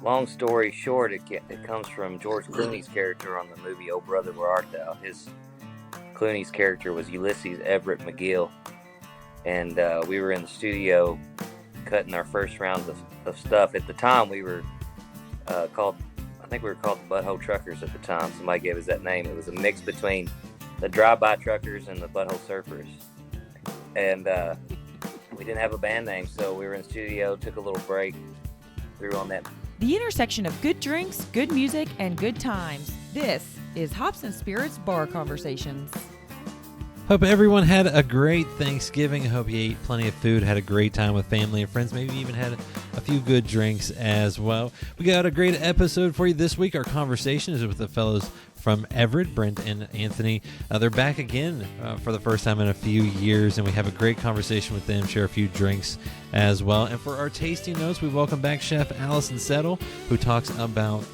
long story short, it comes from George Clooney's character on the movie Oh Brother, Where Art Thou? Clooney's character was Ulysses Everett McGill, and we were in the studio cutting our first rounds of stuff. At the time, we were called the Butthole Truckers at the time. Somebody gave us that name. It was a mix between the drive-by truckers and the Butthole Surfers. And we didn't have a band name, so we were in the studio, took a little break, threw on that. The intersection of good drinks, good music, and good times. This is Hops and Spirits Bar Conversations. Hope everyone had a great Thanksgiving. Hope you ate plenty of food, had a great time with family and friends, maybe even had a few good drinks as well. We got a great episode for you this week. Our conversation is with the fellows from Everette, Brent and Anthony. They're back again for the first time in a few years, and we have a great conversation with them, share a few drinks as well. And for our tasting notes, we welcome back Chef Alison Settle, who talks about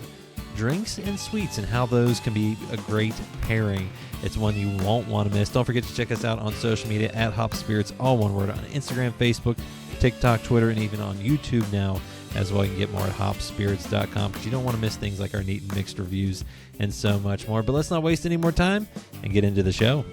drinks and sweets and how those can be a great pairing. It's one you won't want to miss. Don't forget to check us out on social media at Hop Spirits, all one word, on Instagram, Facebook, TikTok, Twitter, and even on YouTube now as well. You can get more at hopspirits.com because you don't want to miss things like our neat and mixed reviews and so much more. But let's not waste any more time and get into the show.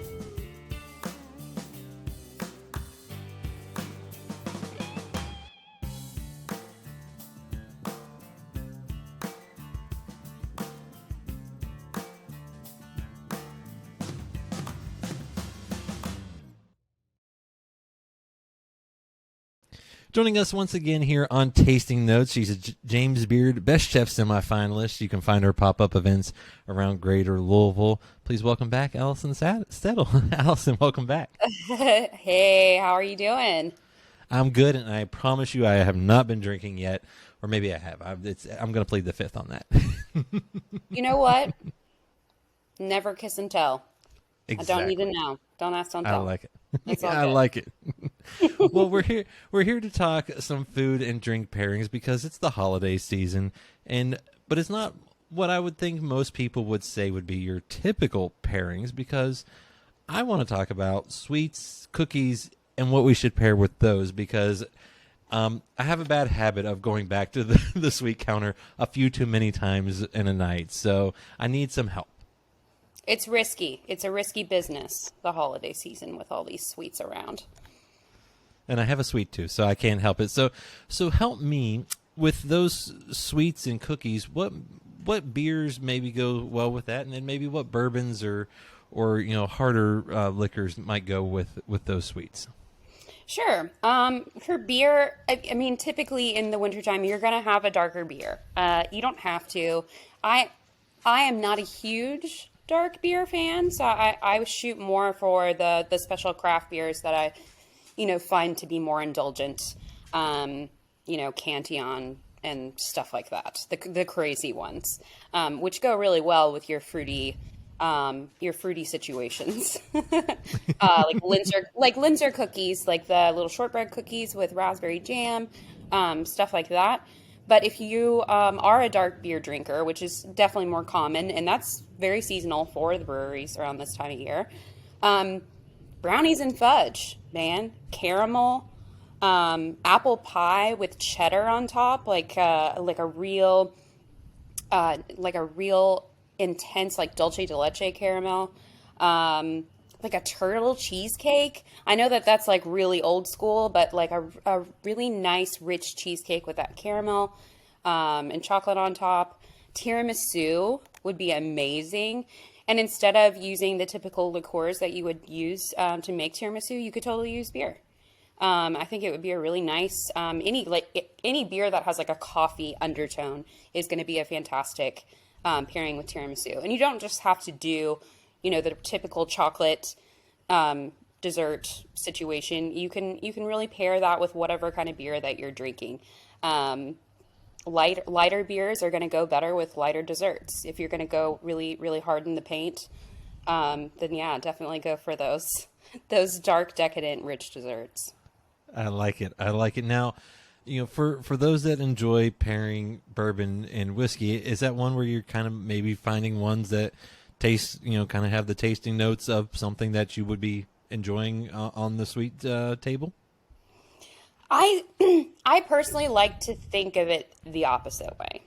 Joining us once again here on Tasting Notes, she's a James Beard Best Chef semifinalist. You can find her pop-up events around Greater Louisville. Please welcome back Alison Settle. Alison, welcome back. Hey, how are you doing? I'm good, and I promise you I have not been drinking yet, or maybe I have. I'm going to plead the fifth on that. You know what? Never kiss and tell. Exactly. I don't need to know. Don't ask, don't tell. I like it. It's all I good. like it. Well, we're here to talk some food and drink pairings because it's the holiday season, but it's not what I would think most people would say would be your typical pairings, because I want to talk about sweets, cookies, and what we should pair with those, because I have a bad habit of going back to the sweet counter a few too many times in a night, so I need some help. It's risky. It's a risky business, the holiday season, with all these sweets around. And I have a sweet tooth, so I can't help it. So help me with those sweets and cookies. What beers maybe go well with that, and then maybe what bourbons or harder liquors might go with those sweets? Sure. For beer, I mean, typically in the wintertime, you're going to have a darker beer. You don't have to. I am not a huge dark beer fan, so I shoot more for the special craft beers that I find to be more indulgent, Cantillon and stuff like that, the crazy ones, which go really well with your fruity situations, like Linzer cookies, like the little shortbread cookies with raspberry jam, stuff like that. But if you are a dark beer drinker, which is definitely more common, and that's very seasonal for the breweries around this time of year, brownies and fudge, man, caramel, apple pie with cheddar on top, like a real intense, like dulce de leche caramel, like a turtle cheesecake. I know that's like really old school, but like a really nice rich cheesecake with that caramel and chocolate on top. Tiramisu would be amazing. And instead of using the typical liqueurs that you would use to make tiramisu, you could totally use beer. I think it would be a really nice, any beer that has like a coffee undertone is going to be a fantastic pairing with tiramisu. And you don't just have to do the typical chocolate dessert situation. You can really pair that with whatever kind of beer that you're drinking. Lighter beers are going to go better with lighter desserts. If you're going to go really, really hard in the paint, then yeah, definitely go for those dark, decadent, rich desserts. I like it. Now, for those that enjoy pairing bourbon and whiskey, is that one where you're kind of maybe finding ones that taste, kind of have the tasting notes of something that you would be enjoying on the sweet table? I personally like to think of it the opposite way.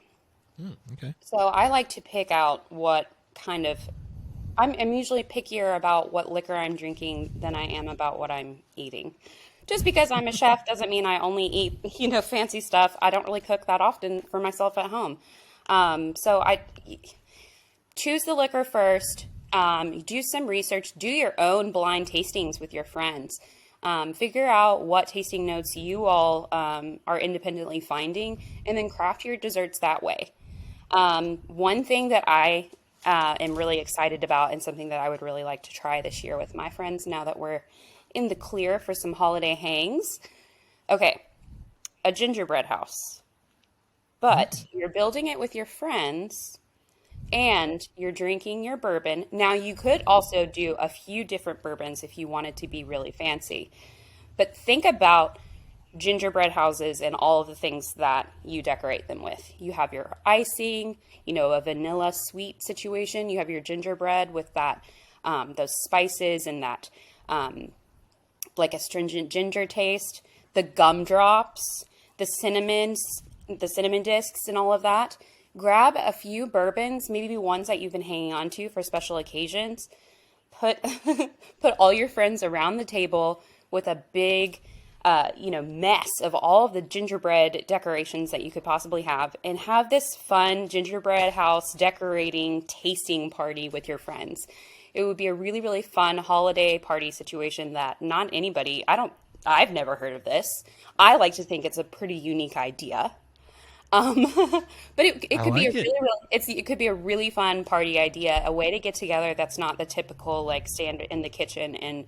Okay. So I like to pick out what kind of, I'm usually pickier about what liquor I'm drinking than I am about what I'm eating. Just because I'm a chef doesn't mean I only eat, fancy stuff. I don't really cook that often for myself at home. So I choose the liquor first. Do some research. Do your own blind tastings with your friends. Figure out what tasting notes you all are independently finding, and then craft your desserts that way. One thing that I am really excited about, and something that I would really like to try this year with my friends now that we're in the clear for some holiday hangs. Okay, a gingerbread house, but you're building it with your friends and you're drinking your bourbon. Now, you could also do a few different bourbons if you wanted to be really fancy, but think about gingerbread houses and all of the things that you decorate them with. You have your icing, a vanilla sweet situation. You have your gingerbread with that, those spices and that, like astringent ginger taste, the gumdrops, the cinnamon discs and all of that. Grab a few bourbons, maybe ones that you've been hanging on to for special occasions. Put put all your friends around the table with a big mess of all of the gingerbread decorations that you could possibly have, and have this fun gingerbread house decorating tasting party with your friends. It would be a really, really fun holiday party situation that not anybody, I've never heard of this. I like to think it's a pretty unique idea. Um, but it I could be a like really, it. it could be a really fun party idea, a way to get together that's not the typical like stand in the kitchen and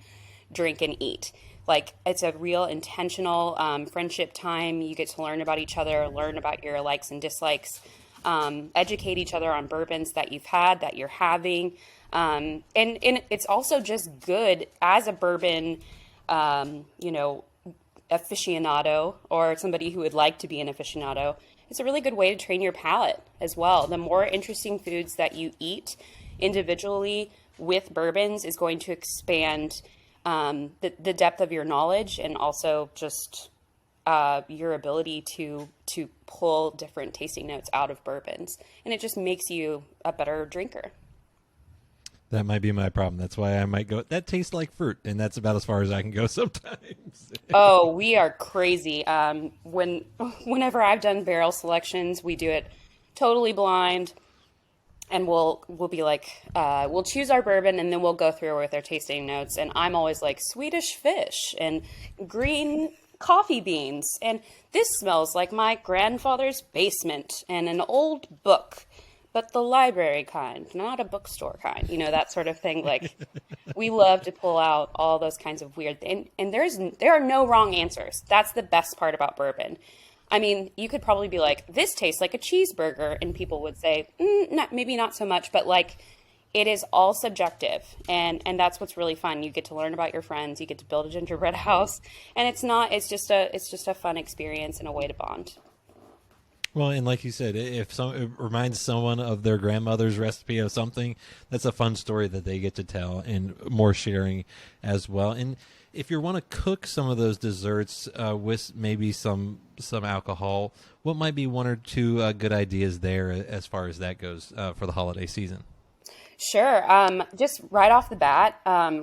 drink and eat. Like it's a real intentional friendship time. You get to learn about each other, learn about your likes and dislikes, educate each other on bourbons that you've had, that you're having. And it's also just good as a bourbon, aficionado, or somebody who would like to be an aficionado. It's a really good way to train your palate as well. The more interesting foods that you eat individually with bourbons is going to expand the depth of your knowledge, and also just your ability to pull different tasting notes out of bourbons. And it just makes you a better drinker. That might be my problem. That's why I might go, that tastes like fruit. And that's about as far as I can go sometimes. Oh, we are crazy. Whenever I've done barrel selections, we do it totally blind, and we'll be like, we'll choose our bourbon, and then we'll go through with our tasting notes. And I'm always like, Swedish fish and green coffee beans, and this smells like my grandfather's basement and an old book, but the library kind, not a bookstore kind, that sort of thing. Like, we love to pull out all those kinds of weird things. And there are no wrong answers. That's the best part about bourbon. I mean, you could probably be like, this tastes like a cheeseburger, and people would say, maybe not so much, but like, it is all subjective, and that's what's really fun. You get to learn about your friends, you get to build a gingerbread house, and it's just a fun experience and a way to bond. Well, and like you said, if it reminds someone of their grandmother's recipe of something, that's a fun story that they get to tell, and more sharing as well. And if you want to cook some of those desserts with maybe some alcohol, what might be one or two good ideas there as far as that goes for the holiday season? Sure. Just right off the bat,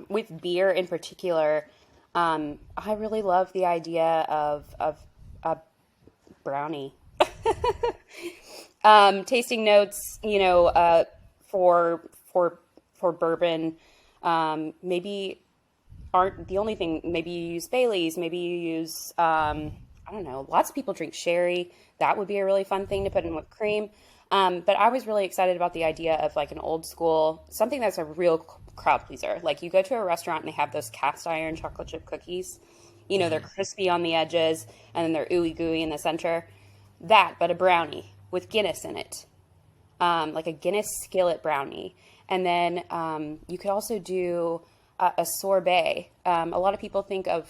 with beer in particular, I really love the idea of a brownie. Tasting notes, for bourbon, maybe aren't the only thing. Maybe you use Bailey's, maybe you use, I don't know, lots of people drink sherry. That would be a really fun thing to put in with cream. But I was really excited about the idea of like an old school, something that's a real crowd pleaser. Like, you go to a restaurant and they have those cast iron chocolate chip cookies. They're crispy on the edges, and then they're ooey gooey in the center. That, but a brownie with Guinness in it, like a Guinness skillet brownie. And then you could also do a sorbet. A lot of people think of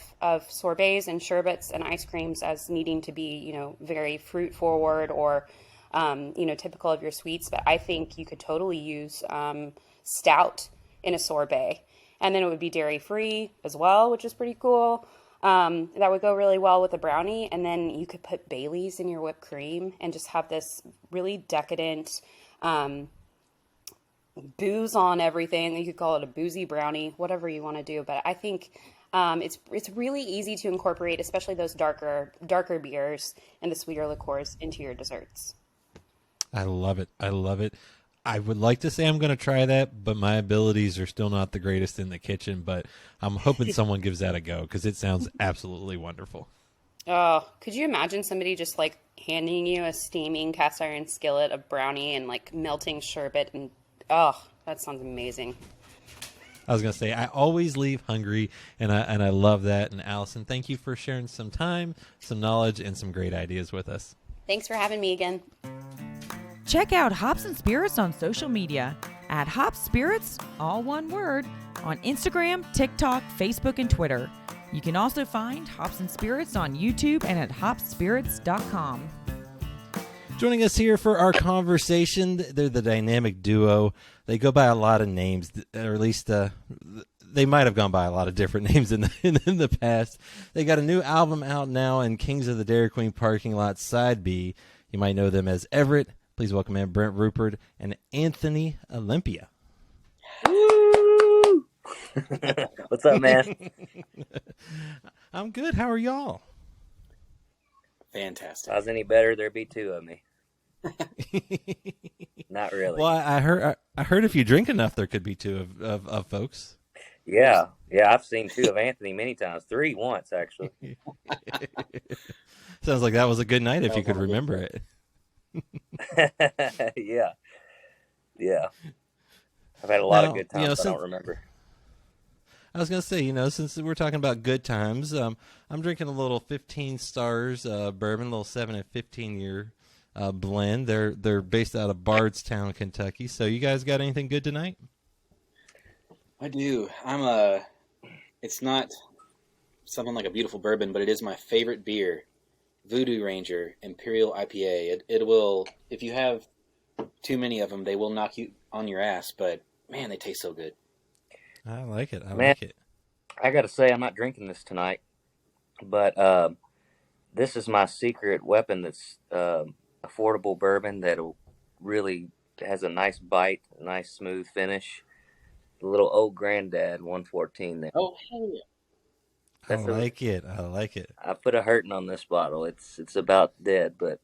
sorbets and sherbets and ice creams as needing to be, very fruit forward, or typical of your sweets. But I think you could totally use stout in a sorbet. And then it would be dairy free as well, which is pretty cool. That would go really well with a brownie. And then you could put Bailey's in your whipped cream and just have this really decadent booze on everything. You could call it a boozy brownie, whatever you want to do. But I think it's really easy to incorporate, especially those darker beers and the sweeter liqueurs into your desserts. I love it. I love it. I would like to say I'm going to try that, but my abilities are still not the greatest in the kitchen. But I'm hoping someone gives that a go because it sounds absolutely wonderful. Oh, could you imagine somebody just like handing you a steaming cast iron skillet of brownie and like melting sherbet and that sounds amazing. I was going to say, I always leave hungry, and I love that. And Allison, thank you for sharing some time, some knowledge, and some great ideas with us. Thanks for having me again. Check out Hops and Spirits on social media at Hops Spirits, all one word, on Instagram, TikTok, Facebook, and Twitter. You can also find Hops and Spirits on YouTube and at hopspirits.com. Joining us here for our conversation, they're the dynamic duo. They go by a lot of names, or at least they might have gone by a lot of different names in the past. They got a new album out now in Kings of the Dairy Queen parking lot, Side B. You might know them as Everette. Please welcome in Brent, Rupard, and Anthony Olympia. Woo! What's up, man? I'm good. How are y'all? Fantastic. If I was any better, there'd be two of me. Not really. Well, I heard if you drink enough, there could be two of folks. Yeah, I've seen two of Anthony many times. Three once, actually. Sounds like that was a good night if you could remember it. Yeah. I've had a lot of good times. I don't remember. I was going to say, since we're talking about good times, I'm drinking a little 15 Stars bourbon, a little 7 and 15-year blend. They're based out of Bardstown, Kentucky. So you guys got anything good tonight? I do. It's not something like a beautiful bourbon, but it is my favorite beer, Voodoo Ranger Imperial IPA. It will, if you have too many of them, they will knock you on your ass, but man, they taste so good. I like it. Like it. I got to say, I'm not drinking this tonight, but this is my secret weapon that's affordable bourbon that really has a nice bite, a nice smooth finish. The little Old Granddad 114 there. Oh, hell yeah. I like it. I put a hurting on this bottle. It's about dead, but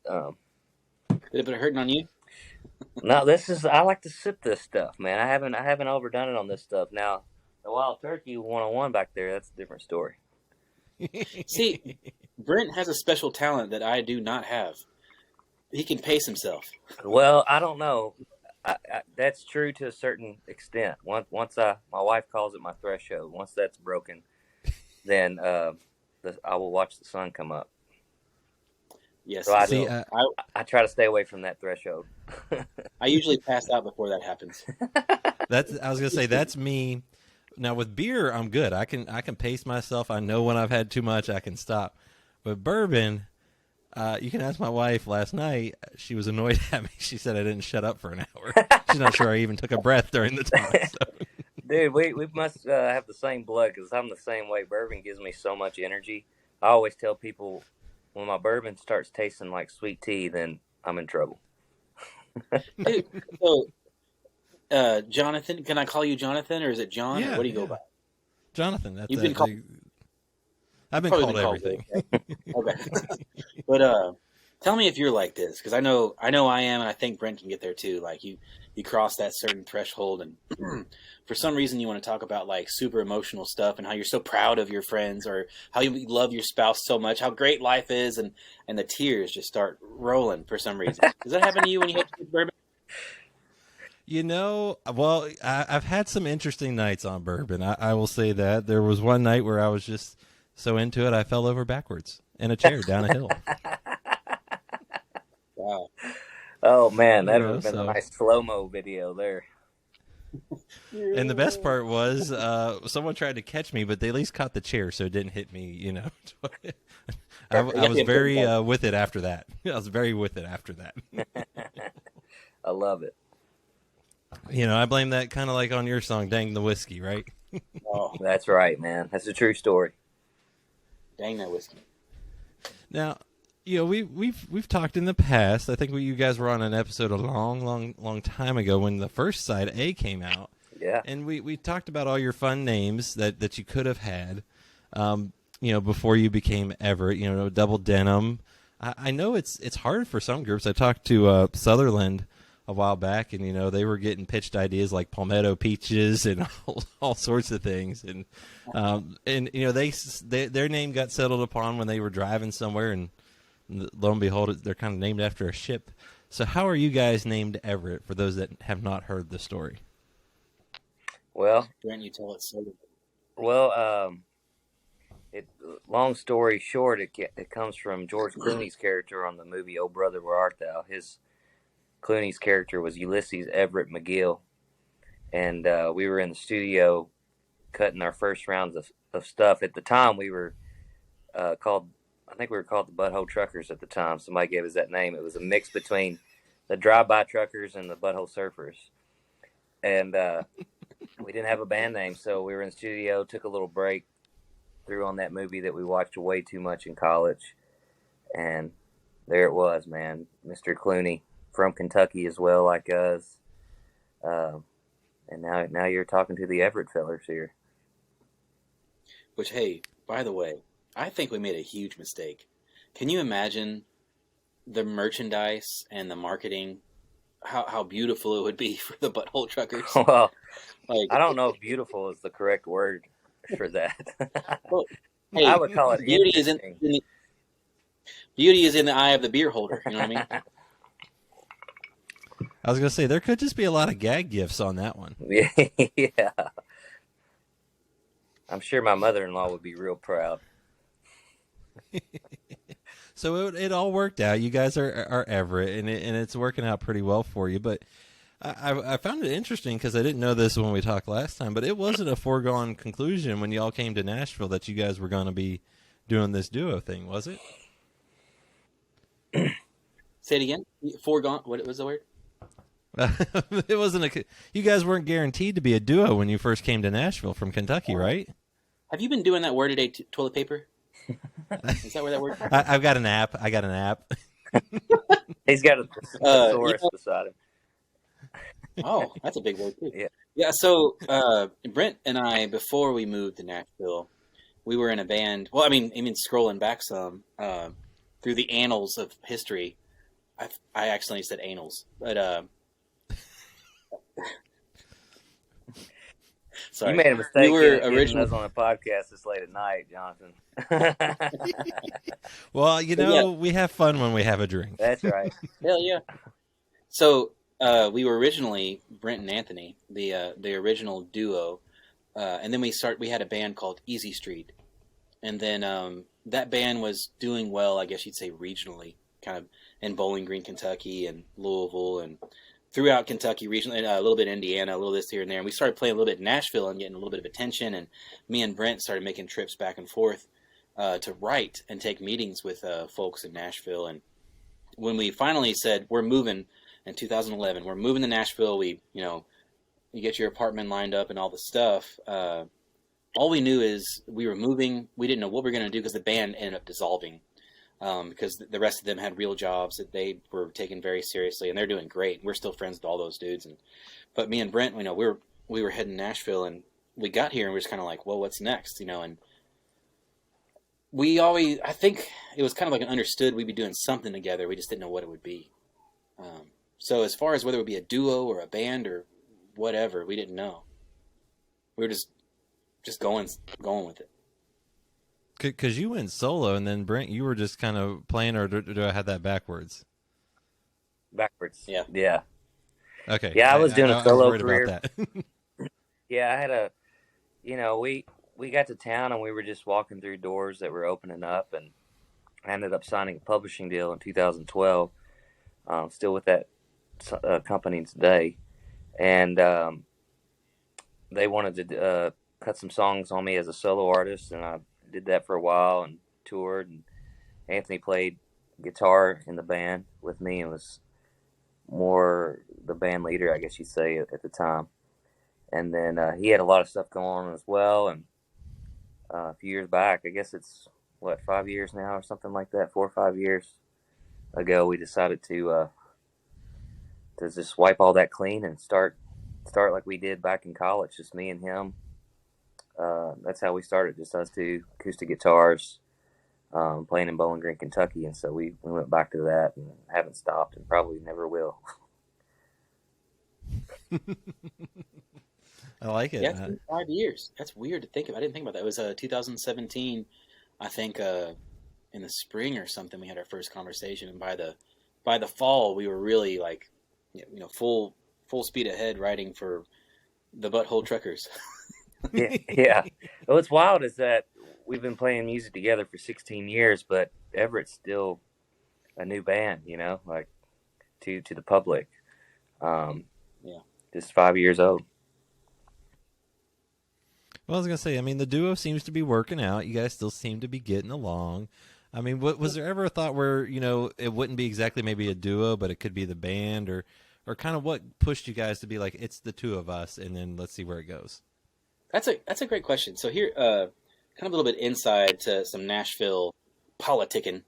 did it put a hurting on you? No, I like to sip this stuff, man. I haven't overdone it on this stuff. Now, the Wild Turkey 101 back there, that's a different story. See, Brent has a special talent that I do not have. He can pace himself. Well, I don't know. That's true to a certain extent. Once my wife calls it my threshold. Once that's broken, then I will watch the sun come up. Yes, so I try to stay away from that threshold. I usually pass out before that happens. I was gonna say that's me. Now with beer, I'm good. I can pace myself. I know when I've had too much, I can stop. But bourbon, you can ask my wife. Last night, she was annoyed at me. She said I didn't shut up for an hour. She's not sure I even took a breath during the time. So. Dude, we must have the same blood because I'm the same way. Bourbon gives me so much energy. I always tell people when my bourbon starts tasting like sweet tea, then I'm in trouble. Dude, so, Jonathan, can I call you Jonathan or is it John? Yeah, or what do you go by? Jonathan. You've been called. I've been called everything. Okay, but tell me if you're like this because I know I am, and I think Brent can get there too. Like you cross that certain threshold, and for some reason you want to talk about like super emotional stuff and how you're so proud of your friends or how you love your spouse so much, how great life is, and the tears just start rolling for some reason. Does that happen to you when you have to bourbon? Well, I've had some interesting nights on bourbon. I will say that. There was one night where I was just so into it, I fell over backwards in a chair down a hill. Wow. Oh, man, that would have been a nice slow-mo video there. And the best part was someone tried to catch me, but they at least caught the chair so it didn't hit me, I was very with it after that. I was very with it after that. I love it. I blame that kind of like on your song, Dang the Whiskey, right? Oh, that's right, man. That's a true story. Dang that whiskey. Now, we've talked in the past. I think you guys were on an episode a long time ago when the first side A came out. Yeah. And we talked about all your fun names that you could have had, before you became Everette. Double Denim. I know it's hard for some groups. I talked to Sutherland a while back, and they were getting pitched ideas like Palmetto Peaches and all sorts of things, and their name got settled upon when they were driving somewhere, and lo and behold, they're kind of named after a ship. So how are you guys named Everette? For those that have not heard the story. Well, Brent, you tell it so. Well, long story short, it comes from George Clooney's character on the movie Oh Brother, Where Art Thou? Clooney's character was Ulysses Everette McGill, and we were in the studio cutting our first rounds of stuff. At the time, we were called the Butthole Truckers at the time. Somebody gave us that name. It was a mix between the Drive-By Truckers and the Butthole Surfers. And we didn't have a band name, so we were in the studio, took a little break, threw on that movie that we watched way too much in college, and there it was, man. Mr. Clooney from Kentucky as well, like us. And now you're talking to the Everette fellers here. Which, hey, by the way, I think we made a huge mistake. Can you imagine the merchandise and the marketing? How beautiful it would be for the Butthole Truckers. Well, I don't know if beautiful is the correct word for that. Well, hey, I would call it beauty is in the eye of the beer holder. You know what I mean? I was going to say, there could just be a lot of gag gifts on that one. Yeah. I'm sure my mother-in-law would be real proud. So it all worked out. You guys are Everette, and it's working out pretty well for you. But I found it interesting because I didn't know this when we talked last time, but it wasn't a foregone conclusion when y'all came to Nashville that you guys were going to be doing this duo thing, was it? Say it again. Foregone. What was the word? It wasn't you guys weren't guaranteed to be a duo when you first came to Nashville from Kentucky, right? Have you been doing that word today, toilet paper? Is that where that word? I've got an app. I got an app. He's got a thesaurus beside him. Oh, that's a big word too. Yeah. Yeah. So Brent and I, before we moved to Nashville, we were in a band. Well, I mean, scrolling back some through the annals of history, I accidentally said anals, but sorry. You made a mistake. We were originally on a podcast this late at night, Jonathan. Well, we have fun when we have a drink. That's right. Hell yeah. So we were originally Brent and Anthony, the original duo, and then we had a band called Easy Street, and then that band was doing well, I guess you'd say regionally, kind of in Bowling Green, Kentucky, and Louisville, and throughout Kentucky regionally, a little bit Indiana, a little this here and there. And we started playing a little bit in Nashville and getting a little bit of attention. And me and Brent started making trips back and forth to write and take meetings with folks in Nashville. And when we finally said, we're moving in 2011, we're moving to Nashville, you get your apartment lined up and all the stuff. All we knew is we were moving. We didn't know what we were going to do because the band ended up dissolving. Because the rest of them had real jobs that they were taking very seriously, and they're doing great. We're still friends with all those dudes. But me and Brent, we were heading to Nashville, and we got here, and we were just kind of like, well, what's next? And I think it was kind of like an understood we'd be doing something together. We just didn't know what it would be. So as far as whether it would be a duo or a band or whatever, we didn't know. We were just going with it. Because you went solo, and then Brent, you were just kind of playing, or do I have that backwards? Backwards. Yeah. Yeah. Okay. Yeah, I was doing a solo career. About that. Yeah, I had we got to town and we were just walking through doors that were opening up, and I ended up signing a publishing deal in 2012. Still with that company today, and they wanted to cut some songs on me as a solo artist, and I did that for a while and toured, and Anthony played guitar in the band with me and was more the band leader, I guess you'd say, at the time. And then he had a lot of stuff going on as well, and a few years back, I guess it's what, 5 years now or something like that, 4 or 5 years ago, we decided to just wipe all that clean and start like we did back in college, just me and him. That's how we started, just us two, acoustic guitars, playing in Bowling Green, Kentucky, and so we went back to that and haven't stopped and probably never will. I like it. Yeah, it's been 5 years. That's weird to think of. I didn't think about that. It was 2017, I think, in the spring or something. We had our first conversation, and by the fall, we were really like, full speed ahead, riding for the Butthole Truckers. Yeah, yeah. What's wild is that we've been playing music together for 16 years, but Everett's still a new band, like to the public. Yeah. Just 5 years old. Well, I was gonna say, I mean, the duo seems to be working out. You guys still seem to be getting along. I mean, was there ever a thought where it wouldn't be exactly maybe a duo, but it could be the band, or kind of what pushed you guys to be like, it's the two of us, and then let's see where it goes? That's a great question. So here, kind of a little bit inside to some Nashville politicking.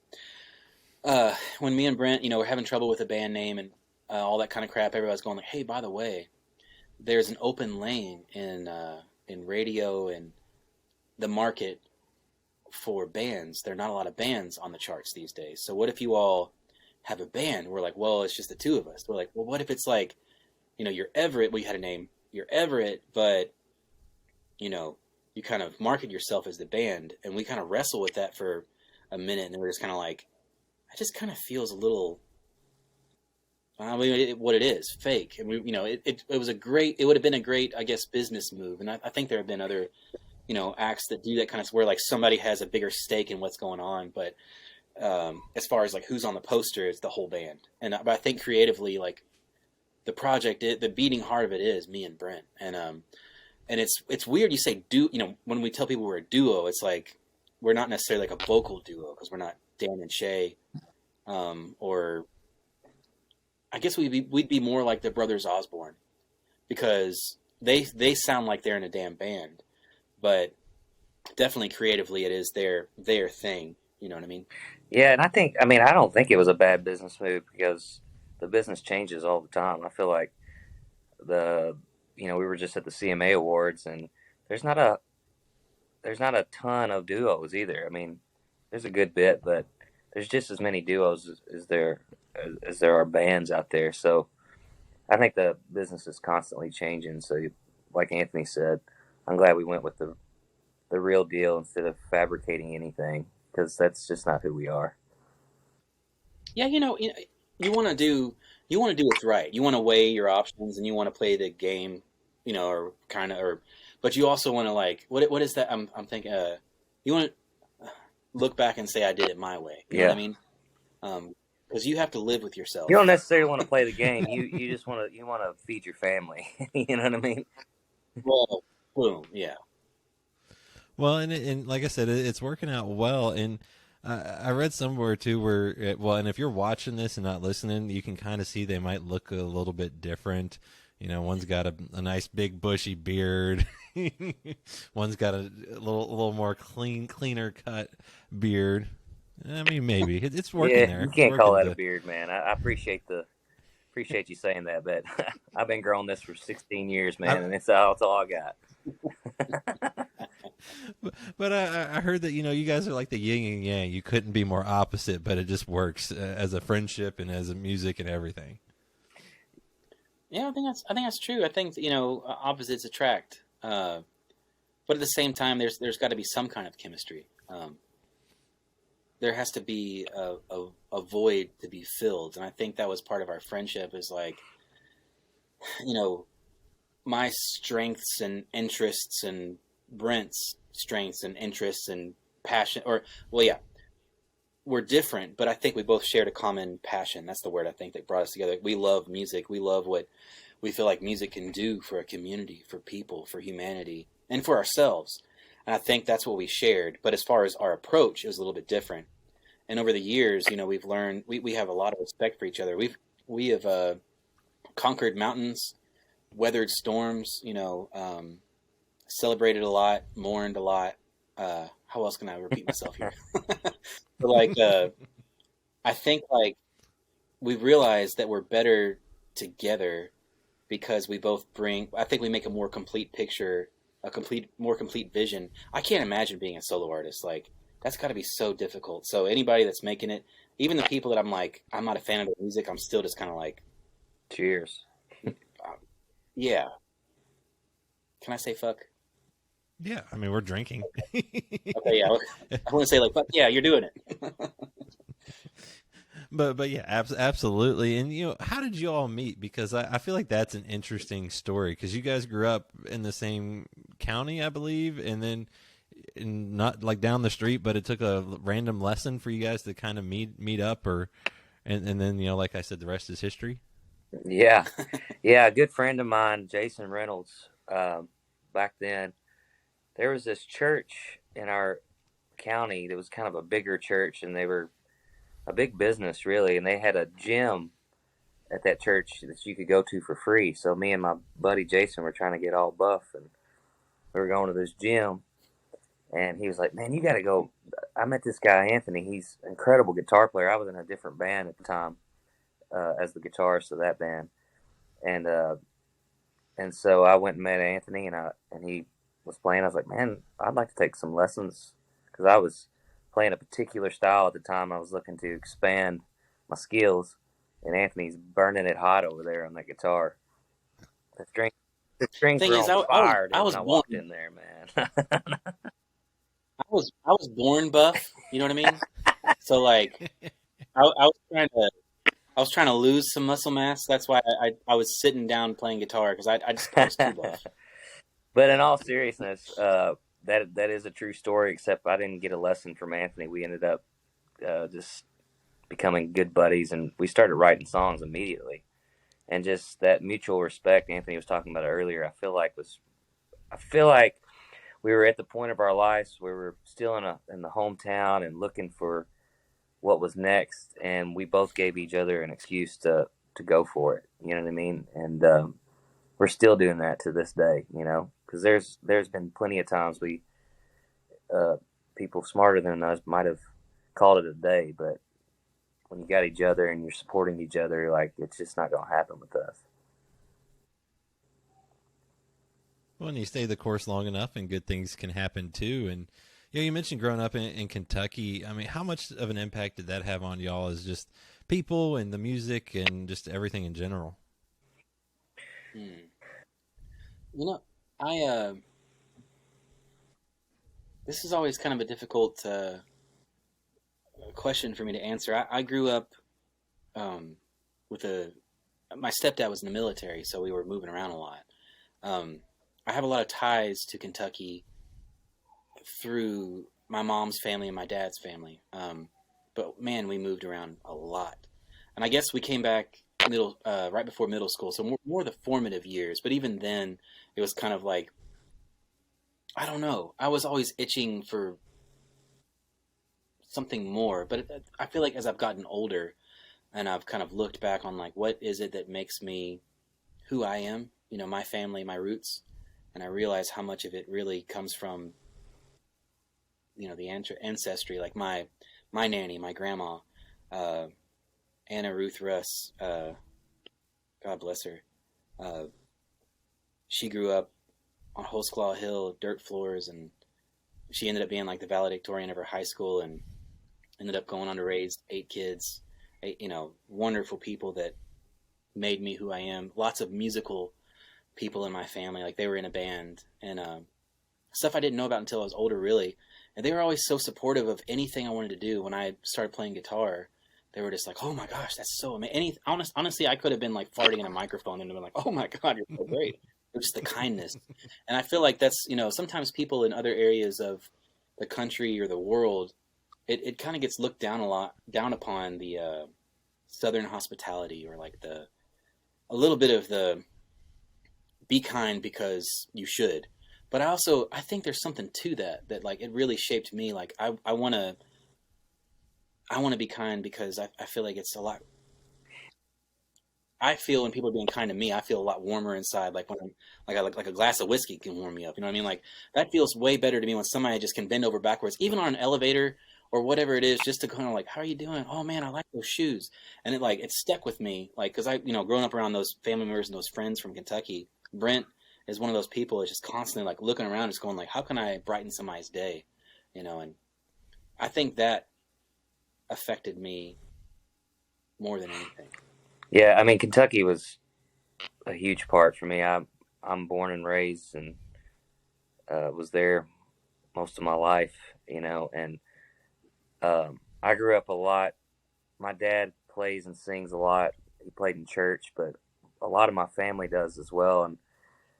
When me and Brent, we're having trouble with a band name and all that kind of crap, everybody's going like, "Hey, by the way, there's an open lane in radio and the market for bands. There are not a lot of bands on the charts these days. So what if you all have a band?" We're like, "Well, it's just the two of us." We're like, "Well, what if it's like, you're Everette." We had a name, you're Everette, but you kind of market yourself as the band. And we kind of wrestle with that for a minute, and then we're just kind of like, it just kind of feels a little, I mean, what it is, fake. And we, it would have been a great, I guess, business move. And I think there have been other, acts that do that kind of, where like somebody has a bigger stake in what's going on. But as far as like who's on the poster, it's the whole band. But I think creatively, like the project, the beating heart of it is me and Brent. And it's weird you say when we tell people we're a duo, it's like we're not necessarily like a vocal duo, because we're not Dan and Shay, or I guess we'd be more like the Brothers Osborne, because they sound like they're in a damn band, but definitely creatively it is their thing. You know what I mean? Yeah, and I don't think it was a bad business move, because the business changes all the time. I feel like we were just at the CMA Awards, and there's not a ton of duos either. I mean, there's a good bit, but there's just as many duos as there are bands out there. So I think the business is constantly changing. So, like Anthony said, I'm glad we went with the real deal instead of fabricating anything, because that's just not who we are. Yeah, you want to do what's right. You want to weigh your options, and you want to play the game, but you also want to, like, what is that? I'm thinking, you want to look back and say, I did it my way. You know what I mean? Because you have to live with yourself. You don't necessarily want to play the game. You just want to feed your family. You know what I mean? Well, boom, yeah. Well, and like I said, it's working out well. And I read somewhere too where, and if you're watching this and not listening, you can kind of see they might look a little bit different. One's got a nice big bushy beard. One's got a little more cleaner cut beard. I mean, maybe it's working there. You can't call that a beard, man. I appreciate you saying that, but I've been growing this for 16 years, man, and that's all I got. But I heard that you guys are like the yin and yang. You couldn't be more opposite, but it just works as a friendship and as a music and everything. Yeah, I think that's true. I think opposites attract, but at the same time, there's got to be some kind of chemistry. There has to be a void to be filled, and I think that was part of our friendship. Is like, my strengths and interests and Brent's strengths and interests and passion, we're different, but I think we both shared a common passion. That's the word I think that brought us together. We love music. We love what we feel like music can do for a community, for people, for humanity, and for ourselves. And I think that's what we shared. But as far as our approach, it was a little bit different. And over the years, we've learned, we have a lot of respect for each other. We have conquered mountains, weathered storms, celebrated a lot, mourned a lot. how else can I repeat myself here? But like, I think like we realize that we're better together because we both bring. I think we make a more complete picture, more complete vision. I can't imagine being a solo artist. Like that's got to be so difficult. So anybody that's making it, even the people that I'm like, I'm not a fan of the music. I'm still just kind of like, cheers. Yeah. Can I say fuck? Yeah, I mean we're drinking. Okay, yeah. I want to say like fuck. Yeah, you're doing it. But yeah, absolutely. And how did you all meet? Because I feel like that's an interesting story. Because you guys grew up in the same county, I believe, and then not like down the street, but it took a random lesson for you guys to kind of meet up, and then like I said, the rest is history. Yeah, yeah. A good friend of mine, Jason Reynolds. Back then, there was this church in our county that was kind of a bigger church, and they were a big business really, and they had a gym at that church that you could go to for free. So me and my buddy Jason were trying to get all buff, and we were going to this gym, and he was like, man, you got to go. I met this guy Anthony. He's an incredible guitar player. I was in a different band at the time as the guitarist of that band, and so I went and met Anthony, and he was playing. I was like, man, I'd like to take some lessons, because I was playing a particular style at the time. I was looking to expand my skills, and Anthony's burning it hot over there on that guitar. The strings were on fire when I walked in there, man. I was born buff. You know what I mean? So like, I was trying to lose some muscle mass. That's why I was sitting down playing guitar, because I was too buff. But in all seriousness, that is a true story, except I didn't get a lesson from Anthony. We ended up just becoming good buddies, and we started writing songs immediately. And just that mutual respect Anthony was talking about earlier, I feel like we were at the point of our lives where we were still in the hometown and looking for what was next, and we both gave each other an excuse to go for it. You know what I mean? And we're still doing that to this day, because there's been plenty of times people smarter than us might have called it a day, but when you got each other and you're supporting each other, like, it's just not going to happen with us. Well, and you stay the course long enough, and good things can happen too. And you mentioned growing up in Kentucky. I mean, how much of an impact did that have on y'all as just people and the music and just everything in general? This is always kind of a difficult question for me to answer. I grew up with my stepdad was in the military, so we were moving around a lot. I have a lot of ties to Kentucky through my mom's family and my dad's family. But man, we moved around a lot. And I guess we came back right before middle school, so more the formative years. But even then, it was kind of like, I don't know. I was always itching for something more. But I feel like as I've gotten older and I've kind of looked back on like, what is it that makes me who I am? My family, my roots. And I realize how much of it really comes from, the ancestry. Like my nanny, my grandma, Anna Ruth Russ, God bless her. She grew up on Holsclaw Hill, dirt floors, and she ended up being like the valedictorian of her high school, and ended up going on to raise 8 kids, wonderful people that made me who I am. Lots of musical people in my family, like they were in a band, and stuff I didn't know about until I was older, really. And they were always so supportive of anything I wanted to do. When I started playing guitar, they were just like, "Oh my gosh, that's so amazing." Honestly, I could have been like farting in a microphone and been like, "Oh my God, you're so great." It was just the kindness. And I feel like that's, sometimes people in other areas of the country or the world, it kind of gets looked down upon, the Southern hospitality, or like a little bit of the be kind because you should. But I think there's something to that like it really shaped me. Like I want to be kind because I feel like it's a lot. I feel when people are being kind to me, I feel a lot warmer inside. Like when I'm like a glass of whiskey can warm me up. You know what I mean? Like that feels way better to me when somebody just can bend over backwards, even on an elevator or whatever it is, just to kind of like, how are you doing? Oh man, I like those shoes. And it stuck with me. Like, cause growing up around those family members and those friends from Kentucky, Brent is one of those people that's just constantly like looking around, just going like, how can I brighten somebody's day? And I think that affected me more than anything. Yeah, I mean, Kentucky was a huge part for me. I'm born and raised and was there most of my life, and I grew up a lot. My dad plays and sings a lot. He played in church, but a lot of my family does as well. And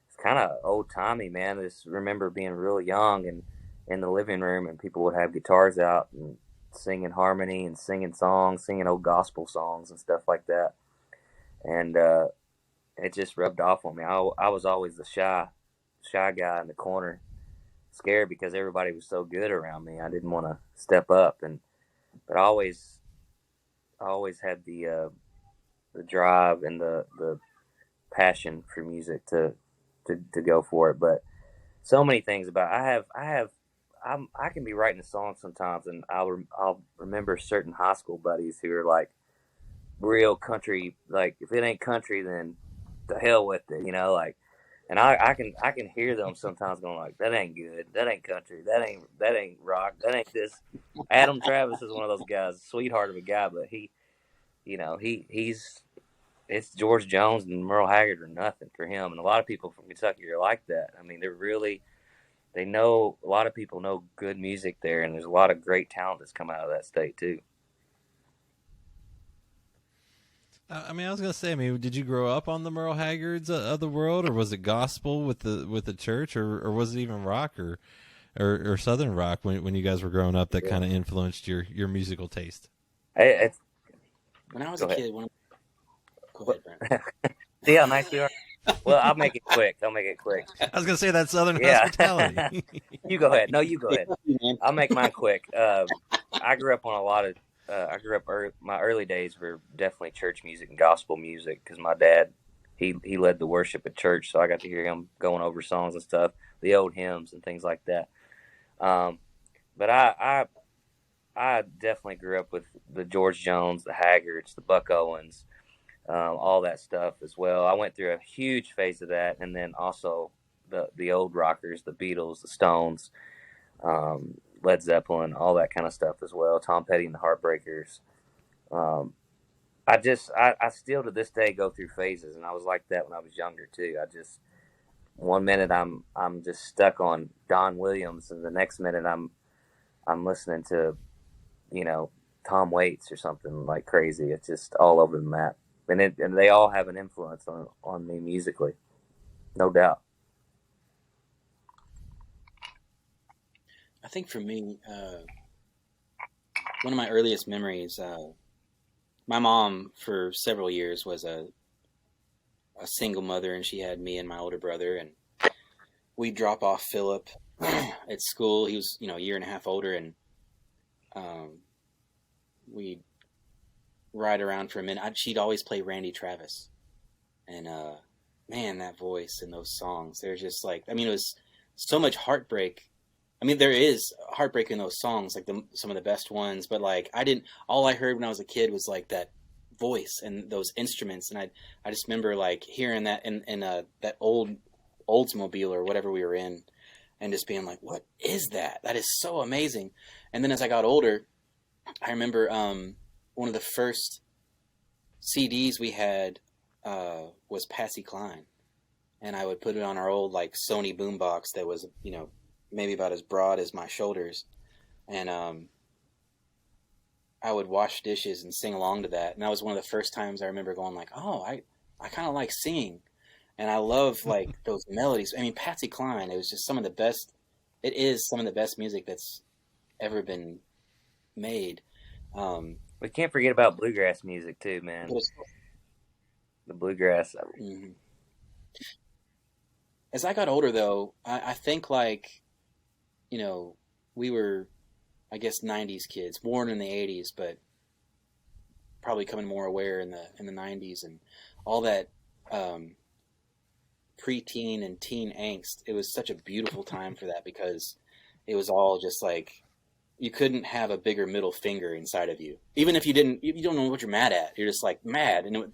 it's kind of old timey, man. I just remember being real young and in the living room, and people would have guitars out and singing harmony and singing songs, singing old gospel songs and stuff like that. And it just rubbed off on me. I was always the shy guy in the corner, scared because everybody was so good around me. I didn't want to step up, but I always had the drive and the passion for music to go for it. But so many things about I can be writing a song sometimes, and I'll remember certain high school buddies who are like real country. Like if it ain't country, then the hell with it, like. And I can hear them sometimes going like, that ain't good, that ain't country, that ain't rock, that ain't this. Adam Travis is one of those guys, sweetheart of a guy, but he's it's George Jones and Merle Haggard or nothing for him. And a lot of people from Kentucky are like that. I mean, a lot of people know good music there, and there's a lot of great talent that's come out of that state too. I was gonna say, did you grow up on the Merle Haggards of the world, or was it gospel with the church, or was it even rock or southern rock when you guys were growing up that kind of influenced your musical taste? When I was a kid, go ahead, Brent. See how nice you are. Well, I'll make it quick. I was gonna say that southern hospitality. You go ahead. No, you go ahead. I'll make mine quick. I grew up on a lot of. My early days were definitely church music and gospel music because my dad, he led the worship at church, so I got to hear him going over songs and stuff, the old hymns and things like that. But I definitely grew up with the George Jones, the Haggards, the Buck Owens, all that stuff as well. I went through a huge phase of that, and then also the old rockers, the Beatles, the Stones. Led Zeppelin, all that kind of stuff as well. Tom Petty and the Heartbreakers. I still to this day go through phases, and I was like that when I was younger too. One minute I'm just stuck on Don Williams, and the next minute I'm listening to, Tom Waits or something like crazy. It's just all over the map, and they all have an influence on me musically, no doubt. I think for me, one of my earliest memories, my mom for several years was a single mother, and she had me and my older brother, and we'd drop off Philip at school. He was, a year and a half older, and we'd ride around for a minute. She'd always play Randy Travis, and man, that voice and those songs, they're just like, it was so much heartbreak. There is heartbreak in those songs, like some of the best ones, but like all I heard when I was a kid was like that voice and those instruments. And I just remember like hearing that in that old Oldsmobile or whatever we were in, and just being like, what is that? That is so amazing. And then as I got older, I remember one of the first CDs we had was Patsy Cline. And I would put it on our old like Sony boombox that was, maybe about as broad as my shoulders, and I would wash dishes and sing along to that. And that was one of the first times I remember going like, oh, I kind of like singing, and I love like those melodies. Patsy Cline, it was just some of the best. It is some of the best music that's ever been made. We can't forget about bluegrass music too, man. The bluegrass. Mm-hmm. As I got older, though, I think like, we were, I guess, 90s kids, born in the 80s, but probably becoming more aware in the 90s. And all that preteen and teen angst. It was such a beautiful time for that, because it was all just like, you couldn't have a bigger middle finger inside of you, even if you don't know what you're mad at. You're just like mad, and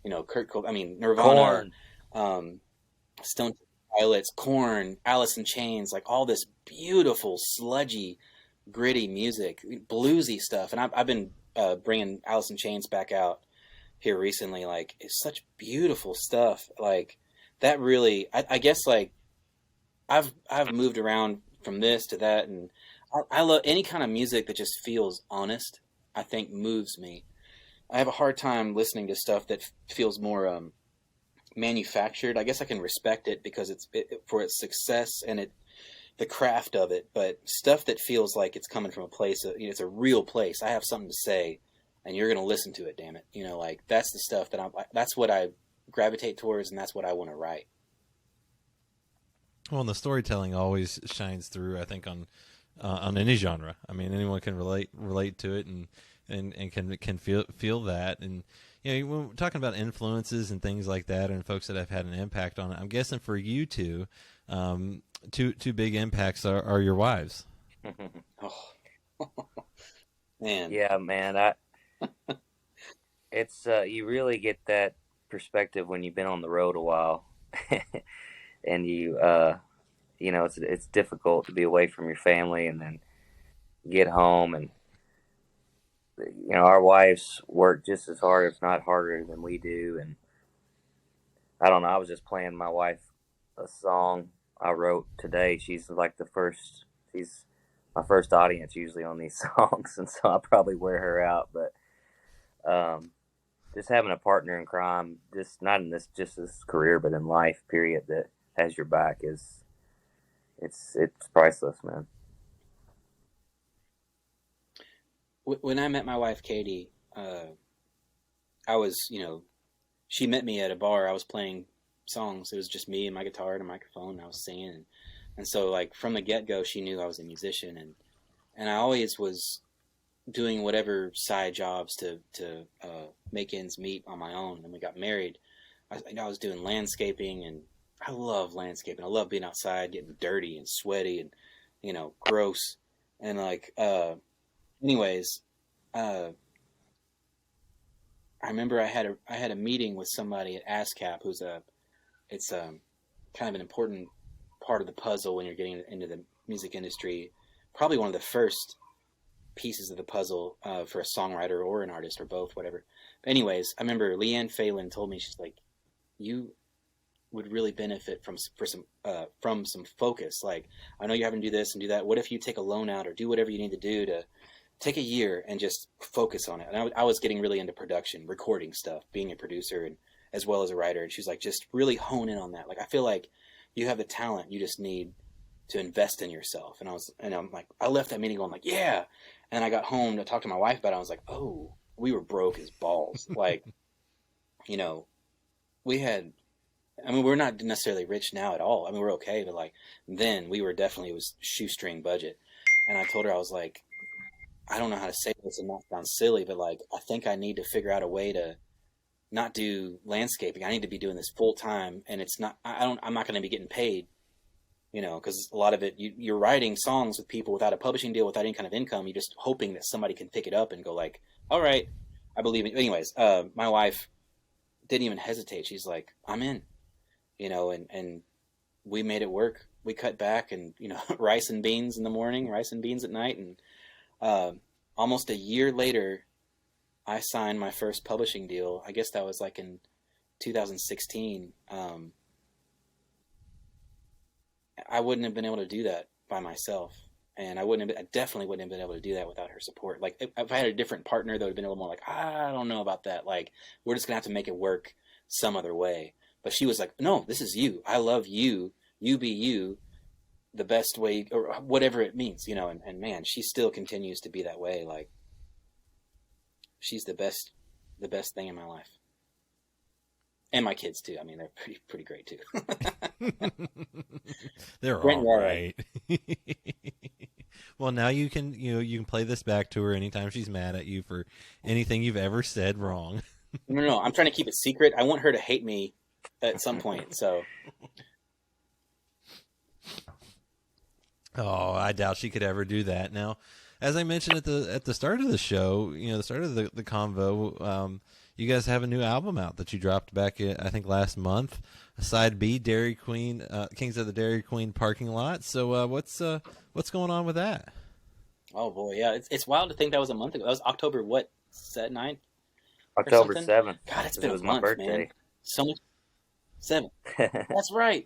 Nirvana, Stone Temple Pilots, Korn, Alice in Chains, like all this beautiful, sludgy, gritty music, bluesy stuff. And I've been bringing Alice in Chains back out here recently. Like, it's such beautiful stuff. Like that really, I guess, like I've moved around from this to that, and I love any kind of music that just feels honest. I think moves me. I have a hard time listening to stuff that feels more manufactured. I guess I can respect it because it's for its success and the craft of it. But stuff that feels like it's coming from a place, it's a real place. I have something to say, and you're going to listen to it. Damn it, like that's the stuff that that's what I gravitate towards, and that's what I want to write. Well, and the storytelling always shines through, I think, on any genre. I mean, anyone can relate to it and can feel that. And when we're talking about influences and things like that, and folks that have had an impact on it, I'm guessing for you two, two big impacts are your wives. Oh, man. Yeah, man. It's you really get that perspective when you've been on the road a while, and it's difficult to be away from your family and then get home, and our wives work just as hard, if not harder, than we do. And I don't know, I was just playing my wife a song I wrote today. She's my first audience usually on these songs, and so I probably wear her out. But just having a partner in crime, just not in this career, but in life, period, that has your back it's priceless, man. When I met my wife, Katie, I was, she met me at a bar. I was playing songs. It was just me and my guitar and a microphone, and I was singing. And so, like, from the get-go, she knew I was a musician. And I always was doing whatever side jobs to make ends meet on my own. And we got married. I was doing landscaping, and I love landscaping. I love being outside, getting dirty and sweaty and, gross. And, like, anyways, I remember I had a meeting with somebody at ASCAP it's kind of an important part of the puzzle when you're getting into the music industry. Probably one of the first pieces of the puzzle for a songwriter or an artist or both, whatever. But anyways, I remember Leanne Phelan told me, she's like, you would really benefit from some focus. Like, I know you're having to do this and do that. What if you take a loan out or do whatever you need to do to take a year and just focus on it? And I was getting really into production, recording stuff, being a producer, and as well as a writer. And she's like, just really hone in on that. Like, I feel like you have the talent. You just need to invest in yourself. And I'm like, I left that meeting going like, yeah. And I got home to talk to my wife about it. I was like, oh, we were broke as balls. Like, we're not necessarily rich now at all. I mean, we're okay. But like, then we were definitely, it was shoestring budget. And I told her, I was like, I don't know how to say this and not sound silly, but like, I think I need to figure out a way to not do landscaping. I need to be doing this full time. And it's not, I'm not going to be getting paid, cause a lot of it, you're writing songs with people without a publishing deal, without any kind of income. You're just hoping that somebody can pick it up and go like, all right, I believe it. Anyways, my wife didn't even hesitate. She's like, I'm in, and we made it work. We cut back and, rice and beans in the morning, rice and beans at night. And, almost a year later, I signed my first publishing deal. I guess that was like in 2016. I wouldn't have been able to do that by myself. And I definitely wouldn't have been able to do that without her support. Like, if I had a different partner, that would have been a little more like, I don't know about that. Like, we're just going to have to make it work some other way. But she was like, no, this is you. I love you. You be you the best way, or whatever it means, and man, she still continues to be that way. Like, she's the best thing in my life. And my kids too. I mean, they're pretty great too. They're all right. Well, now you can play this back to her anytime she's mad at you for anything you've ever said wrong. No. I'm trying to keep it secret. I want her to hate me at some point. So. Oh, I doubt she could ever do that. Now, as I mentioned at the start of the show, the start of the convo, you guys have a new album out that you dropped back, I think, last month. Side B, Dairy Queen, Kings of the Dairy Queen parking lot. So, what's going on with that? Oh boy, yeah, it's wild to think that was a month ago. That was October 9th? October 7th. God, it's been it was a month, my birthday. man. So much. 7. That's right.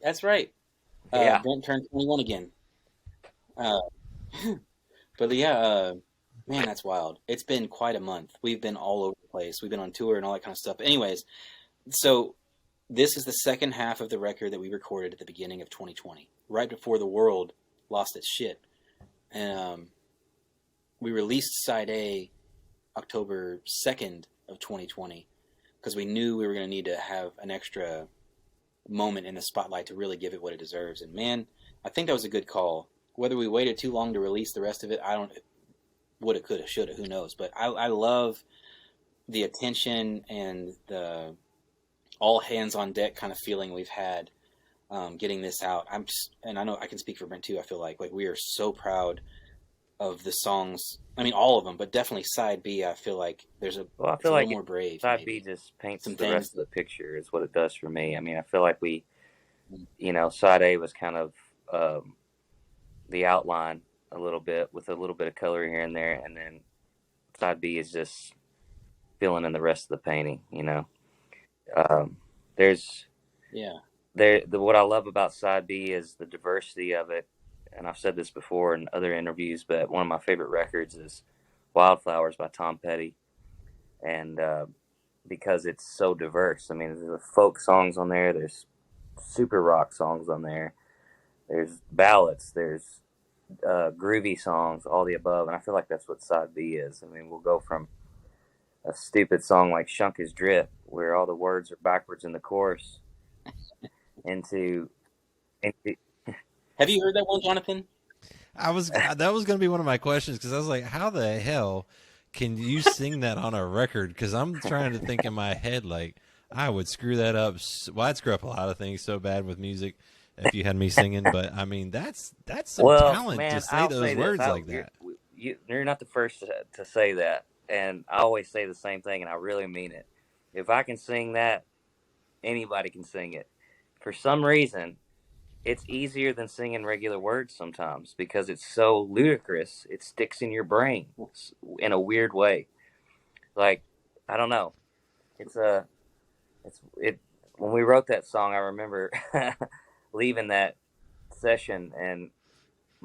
Yeah. Brent turned 21 again. But yeah, man, that's wild. It's been quite a month. We've been all over the place. We've been on tour and all that kind of stuff. But anyways, so this is the second half of the record that we recorded at the beginning of 2020, right before the world lost its shit. And we released Side A October 2nd of 2020 because we knew we were going to need to have an extra moment in the spotlight to really give it what it deserves. And man, I think that was a good call. Whether we waited too long to release the rest of it, I don't. Woulda, coulda, shoulda, who knows? But I love the attention and the all hands on deck kind of feeling we've had getting this out. And I know I can speak for Brent too. I feel like we are so proud of the songs. I mean, all of them, but definitely Side B. I feel like there's a little more brave. Side maybe. B just paints Some the things rest of the picture. Is what it does for me. I mean, I feel like we, Side A was kind of the outline a little bit with a little bit of color here and there, and then Side B is just filling in the rest of the painting. What I love about Side B is the diversity of it, and I've said this before in other interviews, but one of my favorite records is Wildflowers by Tom Petty, and because it's so diverse. I mean, there's folk songs on there, there's super rock songs on there, there's ballads, there's groovy songs, all the above, and I feel like that's what Side B is. I mean, we'll go from a stupid song like Shunk His Drip, where all the words are backwards in the chorus, into Have you heard that one, Jonathan? That was going to be one of my questions, because I was like, how the hell can you sing that on a record? Because I'm trying to think in my head, like, I would screw that up. Well, I'd screw up a lot of things so bad with music if you had me singing, but I mean, that's some talent, man, to say those words like that. You're not the first to say that, and I always say the same thing, and I really mean it. If I can sing that, anybody can sing it. For some reason, it's easier than singing regular words sometimes because it's so ludicrous. It sticks in your brain in a weird way. Like, I don't know. When we wrote that song, I remember leaving that session and